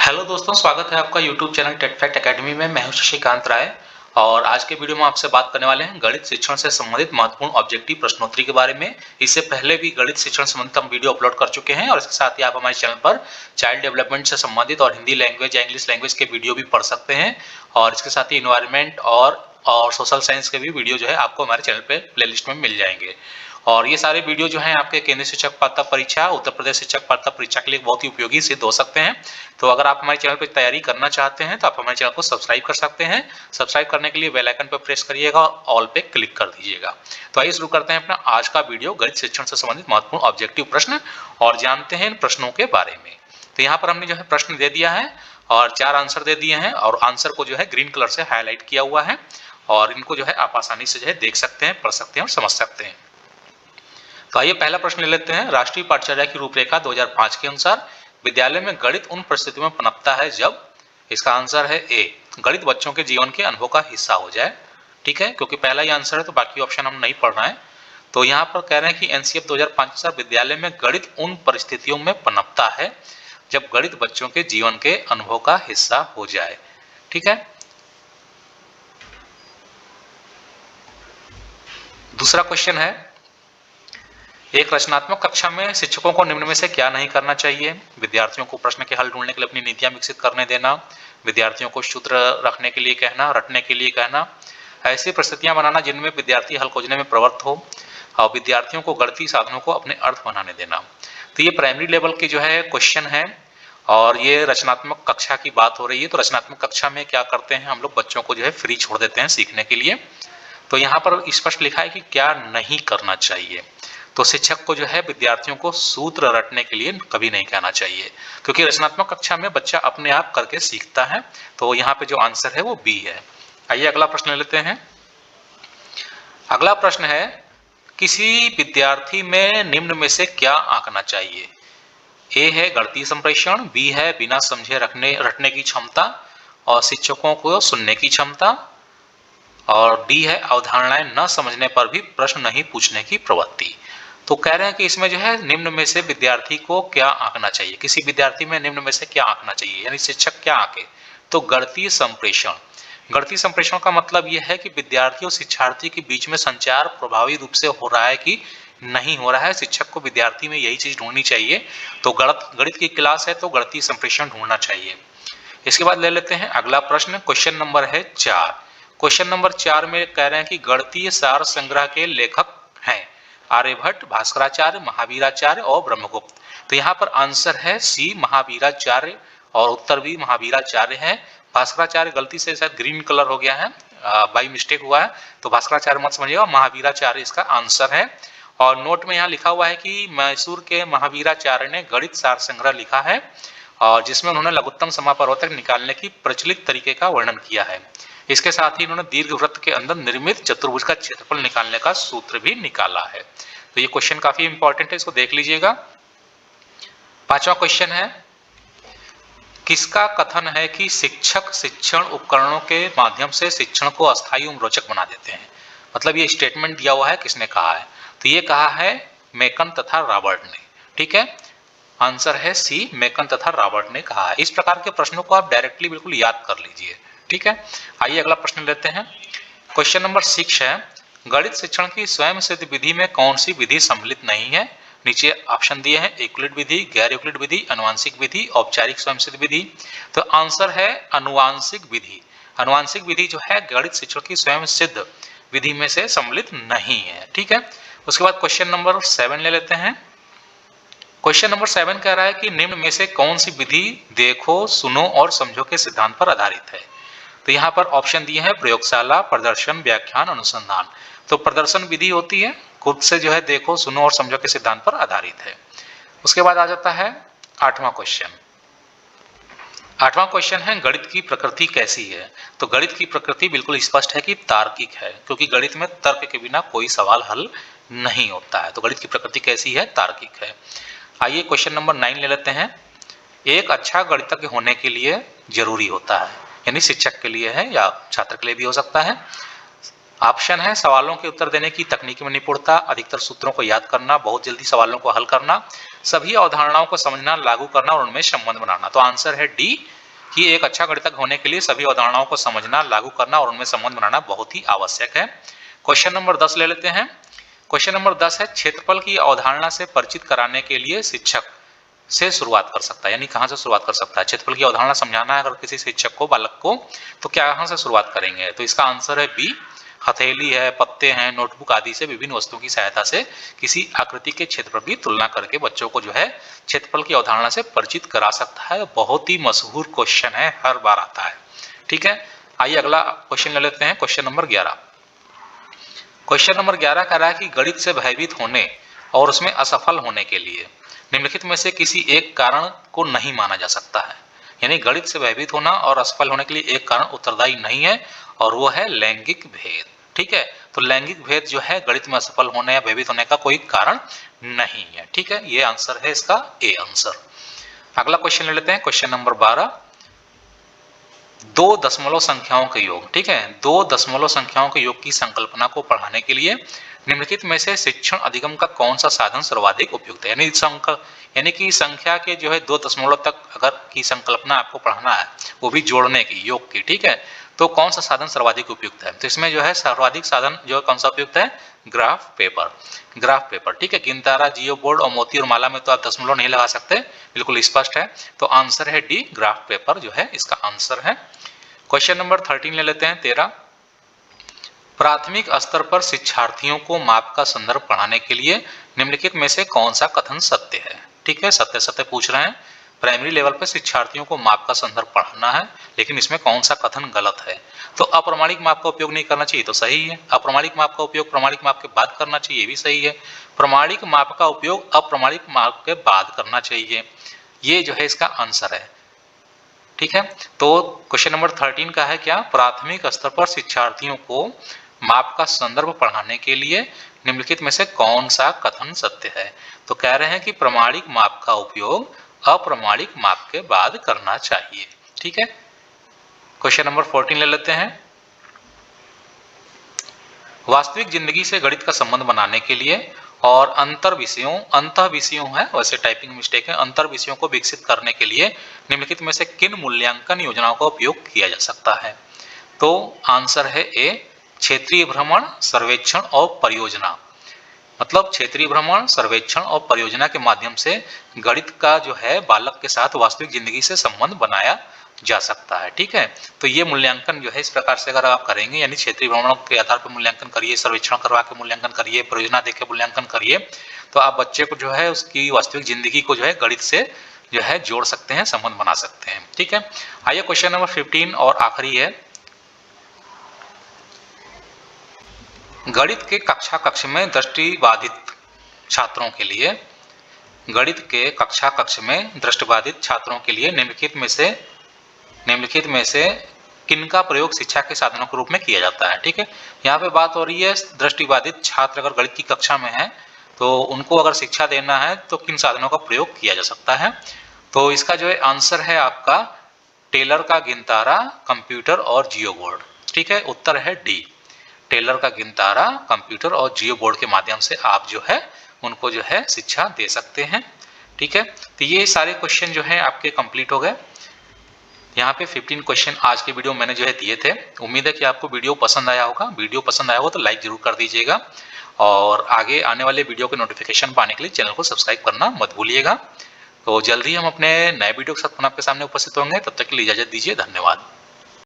Hello दोस्तों, स्वागत है आपका YouTube channel Tech Fact Academy में। मैं हूं शशिकांत राय और आज के वीडियो में आपसे बात करने वाले हैं गणित शिक्षण से संबंधित महत्वपूर्ण ऑब्जेक्टिव प्रश्नोत्तरी के बारे में। इससे पहले भी गणित शिक्षण से संबंधित हम वीडियो अपलोड कर चुके हैं और इसके साथ ही आप हमारे चैनल पर चाइल्ड डेवलपमेंट से संबंधित और हिंदी लैंग्वेज या इंग्लिश लैंग्वेज के वीडियो भी पढ़ सकते हैं और इसके साथ ही इन्वायरमेंट और सोशल साइंस के भी वीडियो जो है आपको हमारे चैनल पे प्लेलिस्ट में मिल जाएंगे। और ये सारे वीडियो जो हैं आपके केंद्रीय शिक्षक पात्रता परीक्षा, उत्तर प्रदेश शिक्षक पात्रता परीक्षा के लिए बहुत ही उपयोगी सिद्ध हो सकते हैं। तो अगर आप हमारे चैनल पर तैयारी करना चाहते हैं तो आप हमारे चैनल को सब्सक्राइब कर सकते हैं। सब्सक्राइब करने के लिए बेल आइकन पर प्रेस करिएगा और ऑल पे क्लिक कर दीजिएगा। तो आइए शुरू करते हैं अपना आज का वीडियो गणित शिक्षण से संबंधित महत्वपूर्ण ऑब्जेक्टिव प्रश्न और जानते हैं इन प्रश्नों के बारे में। तो यहाँ पर हमने जो है प्रश्न दे दिया है और 4 आंसर दे दिए हैं और आंसर को जो है ग्रीन कलर से हाईलाइट किया हुआ है और इनको जो है आप आसानी से जो है देख सकते हैं, पढ़ सकते हैं और समझ सकते हैं। तो आइए पहला प्रश्न ले लेते हैं। राष्ट्रीय पाठचर्या की रूपरेखा 2005 के अनुसार विद्यालय में गणित उन परिस्थितियों में पनपता है जब, इसका आंसर है ए, गणित बच्चों के जीवन के अनुभव का हिस्सा हो जाए। ठीक है, क्योंकि पहला ही आंसर है तो बाकी ऑप्शन हम नहीं पढ़ रहे हैं। तो यहाँ पर कह रहे हैं कि एनसीएफ 2005 के अनुसार विद्यालय में गणित उन परिस्थितियों में पनपता है जब गणित बच्चों के जीवन के अनुभव का हिस्सा हो जाए। ठीक है, दूसरा क्वेश्चन है, एक रचनात्मक कक्षा में शिक्षकों को निम्न में से क्या नहीं करना चाहिए? विद्यार्थियों को प्रश्न के हल ढूंढने के लिए अपनी नीतियां विकसित करने देना, विद्यार्थियों को सूत्र रखने के लिए कहना, रटने के लिए कहना, ऐसी परिस्थितियां बनाना जिनमें विद्यार्थी हल खोजने में प्रवृत्त हो और विद्यार्थियों को गणितीय साधनों को अपने अर्थ बनाने देना। तो ये प्राइमरी लेवल की जो है क्वेश्चन है और ये रचनात्मक कक्षा की बात हो रही है। तो रचनात्मक कक्षा में क्या करते हैं हम लोग, बच्चों को जो है फ्री छोड़ देते हैं सीखने के लिए। तो यहाँ पर स्पष्ट लिखा है कि क्या नहीं करना चाहिए। तो शिक्षक को जो है विद्यार्थियों को सूत्र रटने के लिए कभी नहीं कहना चाहिए, क्योंकि रचनात्मक कक्षा में बच्चा अपने आप करके सीखता है। तो यहाँ पे जो आंसर है वो बी है। आइए अगला प्रश्न ले लेते हैं। अगला प्रश्न है, किसी विद्यार्थी में निम्न में से क्या आंकना चाहिए? ए है गणितीय संप्रेषण, बी है बिना समझे रटने की क्षमता और शिक्षकों को सुनने की क्षमता, और डी है अवधारणाएं न समझने पर भी प्रश्न नहीं पूछने की प्रवृत्ति। तो कह रहे हैं कि इसमें जो है निम्न में से विद्यार्थी को क्या आंकना चाहिए, किसी विद्यार्थी में निम्न में से क्या आंकना चाहिए, यानी शिक्षक क्या आंके। तो गणितीय संप्रेषण। गणितीय संप्रेषण का मतलब यह है कि विद्यार्थी और शिक्षार्थी के बीच में संचार प्रभावी रूप से हो रहा है कि नहीं हो रहा है। शिक्षक को विद्यार्थी में यही चीज ढूंढनी चाहिए। तो गणित की क्लास है तो गणितीय संप्रेषण ढूंढना चाहिए। इसके बाद ले लेते हैं अगला प्रश्न, क्वेश्चन नंबर है 4। क्वेश्चन नंबर 4 में कह रहे हैं कि गणितीय सार संग्रह के लेखक हैं आर्यभट्ट, भास्कराचार्य, महावीराचार्य और ब्रह्मगुप्त। तो यहाँ पर आंसर है सी, महावीराचार्य, और उत्तर भी महावीराचार्य है। भास्कराचार्य गलती से शायद ग्रीन कलर हो गया है, बाई मिस्टेक हुआ है, तो भास्कराचार्य मत समझिएगा, महावीराचार्य इसका आंसर है। और नोट में यहाँ लिखा हुआ है कि मैसूर के महावीराचार्य ने गणित सार संग्रह लिखा है और जिसमें उन्होंने लघुत्तम समापवर्तक निकालने की प्रचलित तरीके का वर्णन किया है। इसके साथ ही इन्होंने दीर्घ वृत्त के अंदर निर्मित चतुर्भुज का क्षेत्रफल निकालने का सूत्र भी निकाला है। तो ये क्वेश्चन काफी इंपॉर्टेंट है, इसको देख लीजिएगा। 5वां क्वेश्चन है, किसका कथन है कि शिक्षक शिक्षण उपकरणों के माध्यम से शिक्षण को अस्थायी एवं रोचक बना देते हैं? मतलब ये स्टेटमेंट दिया हुआ है, किसने कहा है? तो ये कहा है मेकन तथा रॉबर्ट ने। ठीक है, आंसर है सी, मेकन तथा रॉबर्ट ने कहा है। इस प्रकार के प्रश्नों को आप डायरेक्टली बिल्कुल याद कर लीजिए। ठीक है, आइए अगला प्रश्न लेते हैं। क्वेश्चन नंबर 6 है, गणित शिक्षण की स्वयं सिद्ध विधि में कौन सी विधि सम्मिलित नहीं है? नीचे ऑप्शन दिए हैं, यूक्लिड विधि, गैर यूक्लिड विधि, आनुवांशिक विधि, औपचारिक स्वयं सिद्ध विधि। तो आंसर है आनुवांशिक विधि। आनुवांशिक विधि जो है गणित शिक्षण की स्वयं सिद्ध विधि में से सम्मिलित नहीं है। ठीक है, उसके बाद क्वेश्चन नंबर 7 ले लेते हैं। क्वेश्चन नंबर 7 कह रहा है कि निम्न में से कौन सी विधि देखो, सुनो और समझो के सिद्धांत पर आधारित है? तो यहाँ पर ऑप्शन दिए हैं प्रयोगशाला, प्रदर्शन, व्याख्यान, अनुसंधान। तो प्रदर्शन विधि होती है, खुद से जो है देखो, सुनो और समझो के सिद्धांत पर आधारित है। उसके बाद आ जाता है 8वां क्वेश्चन। 8वां क्वेश्चन है, गणित की प्रकृति कैसी है? तो गणित की प्रकृति बिल्कुल स्पष्ट है कि तार्किक है, क्योंकि गणित में तर्क के बिना कोई सवाल हल नहीं होता है। तो गणित की प्रकृति कैसी है? तार्किक है। आइए क्वेश्चन नंबर 9 ले लेते हैं। एक अच्छा गणितज्ञ होने के लिए जरूरी होता है, यानी शिक्षक के लिए है या छात्र के लिए भी हो सकता है। ऑप्शन है सवालों के उत्तर देने की तकनीक में निपुणता, अधिकतर सूत्रों को याद करना, बहुत जल्दी सवालों को हल करना, सभी अवधारणाओं को समझना, लागू करना और उनमें संबंध बनाना। तो आंसर है डी, कि एक अच्छा गणितज्ञ होने के लिए सभी अवधारणाओं को समझना, लागू करना और उनमें संबंध बनाना बहुत ही आवश्यक है। क्वेश्चन नंबर 10 ले लेते हैं। क्वेश्चन नंबर 10 है, क्षेत्रफल की अवधारणा से परिचित कराने के लिए शिक्षक से शुरुआत कर सकता है, यानी कहां से शुरुआत कर सकता है। क्षेत्रफल की अवधारणा समझाना है अगर किसी शिक्षक को, बालक को, तो क्या कहां से शुरुआत करेंगे? तो इसका आंसर है बी, हथेली है, पत्ते हैं, नोटबुक आदि से विभिन्न वस्तुओं की सहायता से किसी आकृति के क्षेत्रफल की तुलना करके बच्चों को जो है क्षेत्रफल की अवधारणा से परिचित करा सकता है। बहुत ही मशहूर क्वेश्चन है, हर बार आता है। ठीक है, आइए अगला क्वेश्चन ले लेते हैं। Question number 11। क्वेश्चन नंबर 11 कह रहा है कि गणित से भयभीत होने और उसमें असफल होने के लिए निम्नलिखित में से किसी एक कारण को नहीं माना जा सकता है। यानी गणित से भयभीत होना और असफल होने के लिए एक कारण उत्तरदायी नहीं है, और वो है लैंगिक भेद। ठीक है, तो लैंगिक भेद जो है गणित में असफल होने या भयभीत होने का कोई कारण नहीं है। ठीक है, ये आंसर है इसका ए आंसर। अगला क्वेश्चन ले लेते हैं। क्वेश्चन नंबर 12, दो दशमलव संख्याओं के योग। ठीक है, दो दशमलव संख्याओं के योग की संकल्पना को पढ़ाने के लिए निम्नलिखित में से शिक्षण अधिगम का कौन सा साधन सर्वाधिक उपयुक्त है। यानी कि संख्या के जो है दो दशमलव तक अगर की संकल्पना आपको पढ़ाना है, वो भी जोड़ने की, योग की। ठीक है, तो कौन सा साधन सर्वाधिक उपयुक्त है? तो इसमें जो है सर्वाधिक साधन जो कौन सा उपयुक्त है? Graph paper. ग्राफ पेपर, ठीक है। गिनतारा, जियो बोर्ड और मोती और माला में तो आप दशमलव नहीं लगा सकते, बिल्कुल स्पष्ट है। तो आंसर है डी, ग्राफ पेपर जो है इसका आंसर है। क्वेश्चन नंबर 13 ले लेते हैं, 13। प्राथमिक स्तर पर शिक्षार्थियों को माप का संदर्भ पढ़ाने के लिए निम्नलिखित में से कौन सा कथन सत्य है? ठीक है, सत्य सत्य पूछ रहे हैं। प्राइमरी लेवल पर शिक्षार्थियों को माप का संदर्भ पढ़ाना है, लेकिन इसमें कौन सा कथन गलत है? तो अप्रमाणिक माप का उपयोग नहीं करना चाहिए, तो सही है। अप्रमाणिक माप का उपयोग प्रमाणिक माप के बाद करना चाहिए, भी सही है। प्रमाणिक माप का उपयोग अप्रमाणिक माप के बाद करना चाहिए, ये जो है इसका आंसर है। ठीक है, तो क्वेश्चन नंबर 13 का है क्या? प्राथमिक स्तर पर शिक्षार्थियों को माप का संदर्भ पढ़ाने के लिए निम्नलिखित में से कौन सा कथन सत्य है? तो कह रहे हैं कि प्रमाणिक माप का उपयोग अप्रमाणिक माप के बाद करना चाहिए। ठीक है, क्वेश्चन नंबर 14 ले लेते हैं। वास्तविक जिंदगी से गणित का संबंध बनाने के लिए और अंतर विषयों है, वैसे टाइपिंग मिस्टेक है, अंतर विषयों को विकसित करने के लिए निम्नलिखित में से किन मूल्यांकन योजनाओं का उपयोग किया जा सकता है? तो आंसर है ए, क्षेत्रीय भ्रमण, सर्वेक्षण और परियोजना। मतलब क्षेत्रीय भ्रमण, सर्वेक्षण और परियोजना के माध्यम से गणित का जो है बालक के साथ वास्तविक जिंदगी से संबंध बनाया जा सकता है। ठीक है, तो ये मूल्यांकन जो है इस प्रकार से अगर आप करेंगे, यानी क्षेत्रीय भ्रमण के आधार पर मूल्यांकन करिए, सर्वेक्षण करवा के मूल्यांकन करिए, परियोजना देके मूल्यांकन करिए, तो आप बच्चे को जो है उसकी वास्तविक जिंदगी को जो है गणित से जो है जोड़ सकते हैं, संबंध बना सकते हैं। ठीक है, आइए क्वेश्चन नंबर 15 और आखिरी है। गणित के कक्ष में दृष्टिबाधित छात्रों के लिए, गणित के कक्ष में दृष्टिबाधित छात्रों के लिए निम्नलिखित में से किनका प्रयोग शिक्षा के साधनों के रूप में किया जाता है? ठीक है, यहाँ पे बात हो रही है दृष्टिबाधित छात्र अगर गणित की कक्षा में है तो उनको अगर शिक्षा देना है तो किन साधनों का प्रयोग किया जा सकता है? तो इसका जो है आंसर है आपका टेलर का गिनतारा, कंप्यूटर और जियो बोर्ड। ठीक है, उत्तर है डी, टेलर का गिनतारा, कंप्यूटर और जियो बोर्ड के माध्यम से आप जो है उनको जो है शिक्षा दे सकते हैं। ठीक है, तो ये सारे क्वेश्चन जो है आपके कंप्लीट हो गए। यहाँ पे 15 क्वेश्चन आज के वीडियो मैंने जो है दिए थे। उम्मीद है कि आपको वीडियो पसंद आया होगा। वीडियो पसंद आया हो तो लाइक जरूर कर दीजिएगा, और आगे आने वाले वीडियो के नोटिफिकेशन पाने के लिए चैनल को सब्सक्राइब करना मत भूलिएगा। तो जल्दी हम अपने नए वीडियो के साथ पुनः आपके सामने उपस्थित होंगे, तब तक के लिए इजाजत दीजिए, धन्यवाद।